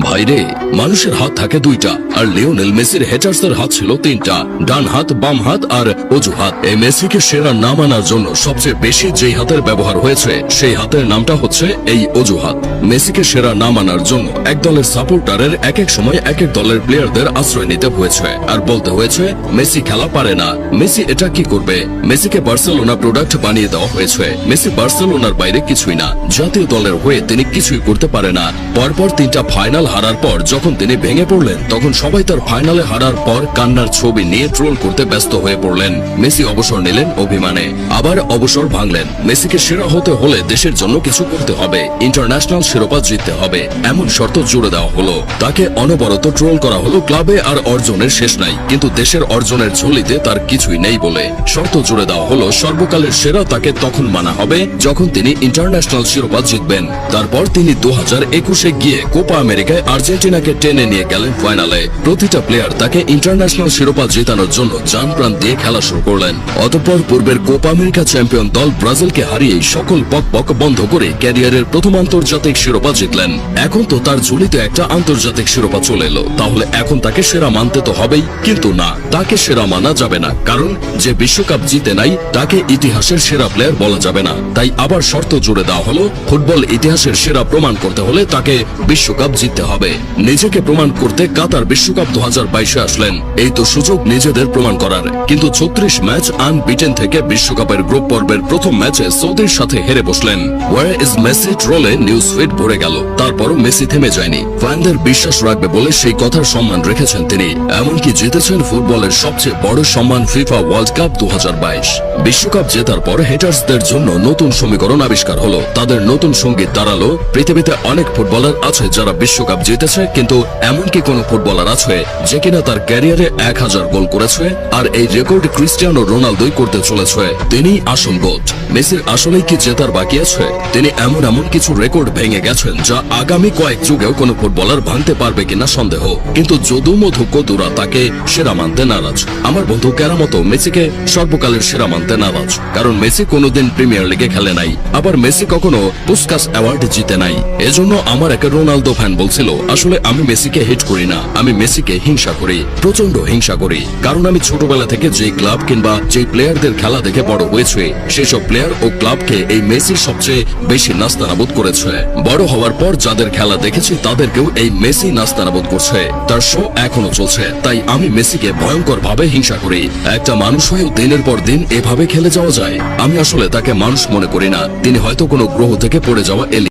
ভাইরে, মানুষের হাত থাকে দুইটা, আর লিওনেল মেসির হেটার্সদের হাত ছিল তিনটা, ডান হাত, বাম হাত আর অজুহাত। এই মেসিকে সেরা না মানার জন্য সবচেয়ে বেশি যেই হাতের ব্যবহার হয়েছে সেই হাতের নামটা হচ্ছে এই অজুহাত। মেসিকে সেরা না মানার জন্য এক দলের সাপোর্টারের এক এক সময় এক এক দলের প্লেয়ারদের আশ্রয় নিতে হয়েছে আর বলতে হয়েছে মেসি খেলা পারে না, মেসি এটা কি করবে। মেসিকে বার্সেলোনা প্রোডাক্ট বানিয়ে দেওয়া হয়েছে। মেসি বার্সেলোনার বাইরে কিছুই না, জাতীয় দলের হয়ে তিনি কিছুই করতে পারে না। পরপর তিনটা ফাইনাল হারার পর যখন তিনি ভেঙে পড়লেন, তখন সবাই তার ফাইনালে হারার পর কান্নার ছবি নিয়ে ট্রোল করতে ব্যস্ত হয়ে পড়লেন। মেসি অবসর নিলেন অভিমানে, আবার অবসর ভাঙলেন। মেসিকে সেরা হতে হলে দেশের জন্য কিছু করতে হবে, ইন্টারন্যাশনাল শিরোপা জিততে হবে, এমন শর্ত জুড়ে দেওয়া হলো। তাকে অনবরত ট্রোল করা হলো, ক্লাবে আর অর্জনের শেষ নাই, কিন্তু দেশের অর্জনের ঝুলিতে তার কিছুই নেই বলে শর্ত জুড়ে দেওয়া হলো। সর্বকালের সেরা তাকে তখন মানা হবে যখন তিনি ইন্টারন্যাশনাল শিরোপা জিতবেন। তারপর তিনি 2021-এ গিয়ে কোপা আমেরিকায় আর্জেন্টিনাকে টেনে নিয়ে গেলেন ফাইনালে। প্রতিটা প্লেয়ার তাকে ইন্টারন্যাশনাল শিরোপা জেতানোর জন্য জান প্রাণ দিয়ে খেলা শুরু করলেন। অতঃপর পূর্বের কোপা আমেরিকা চ্যাম্পিয়ন দল ব্রাজিলকে হারিয়ে সকল পক বন্ধ করে ক্যারিয়ারের প্রথম আন্তর্জাতিক শিরোপা জিতলেন। এখন তো তার ঝুলিতে একটা আন্তর্জাতিক শিরোপা চলে এলো, তাহলে এখন তাকে সেরা মানতে তো হবেই। কিন্তু না, তাকে সেরা মানা যাবে না, কারণ যে বিশ্বকাপ জিতে নাই তাকে ইতিহাসের সেরা প্লেয়ার বলা যাবে না। তাই আবার শর্ত জুড়ে দেওয়া হলো, ফুটবল ইতিহাসের সেরা প্রমাণ করতে হলে তাকে বিশ্বকাপ জিততে হবে। নিজেকে প্রমাণ করতে কাতার বিশ্বকাপ 2022-এ আসলেন, এই তো সুযোগ নিজেদের প্রমাণ করার। কিন্তু 36 ম্যাচ আনবিটেন থেকে বিশ্বকাপের গ্রুপ পর্বের প্রথম ম্যাচে সৌদির সাথে হেরে বসলেন। ওয়ার ইজ মেসি ট্রোলে নিউজ ফিড ভরে গেল। তারপরও মেসি থেমে যায়নি, ফ্যানদের বিশ্বাস রাখবে বলে সেই কথার সম্মান রেখেছেন তিনি। এমনকি জিতেছেন ফুটবলের সবচেয়ে বড় সম্মান ফিফা ওয়ার্ল্ড কাপ 2022। বিশ্বকাপ জেতার পর হেটার্সদের জন্য নতুন সমীকরণ আবিষ্কার হলো, তাদের নতুন সঙ্গীত দাঁড়ালো। পৃথিবীতে অনেক ফুটবলার আছে যারা বিশ্বকাপ জিতেছে, কিন্তু এমনকি কোন ফুটবলার আছে যে কিনা তার ক্যারিয়ারে 1000 গোল করেছে, আর এই রেকর্ড ক্রিস্টিয়ানো রোনালদোই করতে চলেছে। তিনি আসল গোট। মেসির আসলেই কি জেতার বাকি আছে? তিনি এমন কিছু রেকর্ড ভেঙে গেছেন যা আগামী কয়েক যুগেও কোন ফুটবলার ভাঙতে পারবে কিনা সন্দেহ। কিন্তু যদু মধু কতুরা তাকে সেরা মানতে নারাজ। আমার বন্ধু কেরামতো মেসিকে সর্বকালের সেরা মানতে নারাজ, কারণ মেসি কোনোদিন প্রিমিয়ার লিগে খেলে নাই, আবার মেসি কখনো পুস্কাস অ্যাওয়ার্ড জিতে নাই। এজন্য আমার এক রোনালদো ফ্যান বলছিল, আসলে আমি মেসিকে হেট করি না, আমি মেসিকে হিংসা করি, প্রচন্ড হিংসা করি। কারণ আমি ছোটবেলা থেকে যে ক্লাব কিংবা যে প্লেয়ারদের খেলা দেখে বড় হয়েছে, সেসব প্লেয়ার ও ক্লাবকে এই মেসি সবচেয়ে বেশি নাস্তানাবুদ করেছে। বড় হওয়ার পর যাদের খেলা দেখেছি তাদেরকেও এই মেসি নাস্তানাবুদ করছে, তার শো এখনো চলছে। তাই আমি মেসিকে ভয়ঙ্কর ভাবে হিংসা করি। একটা মানুষ হয়েও দিনের পর দিন এভাবে খেলে যাওয়া যায়? আমি আসলে তাকে মানুষ মনে করি না, তিনি হয়তো কোনো গ্রহ থেকে পড়ে যাওয়া এলি।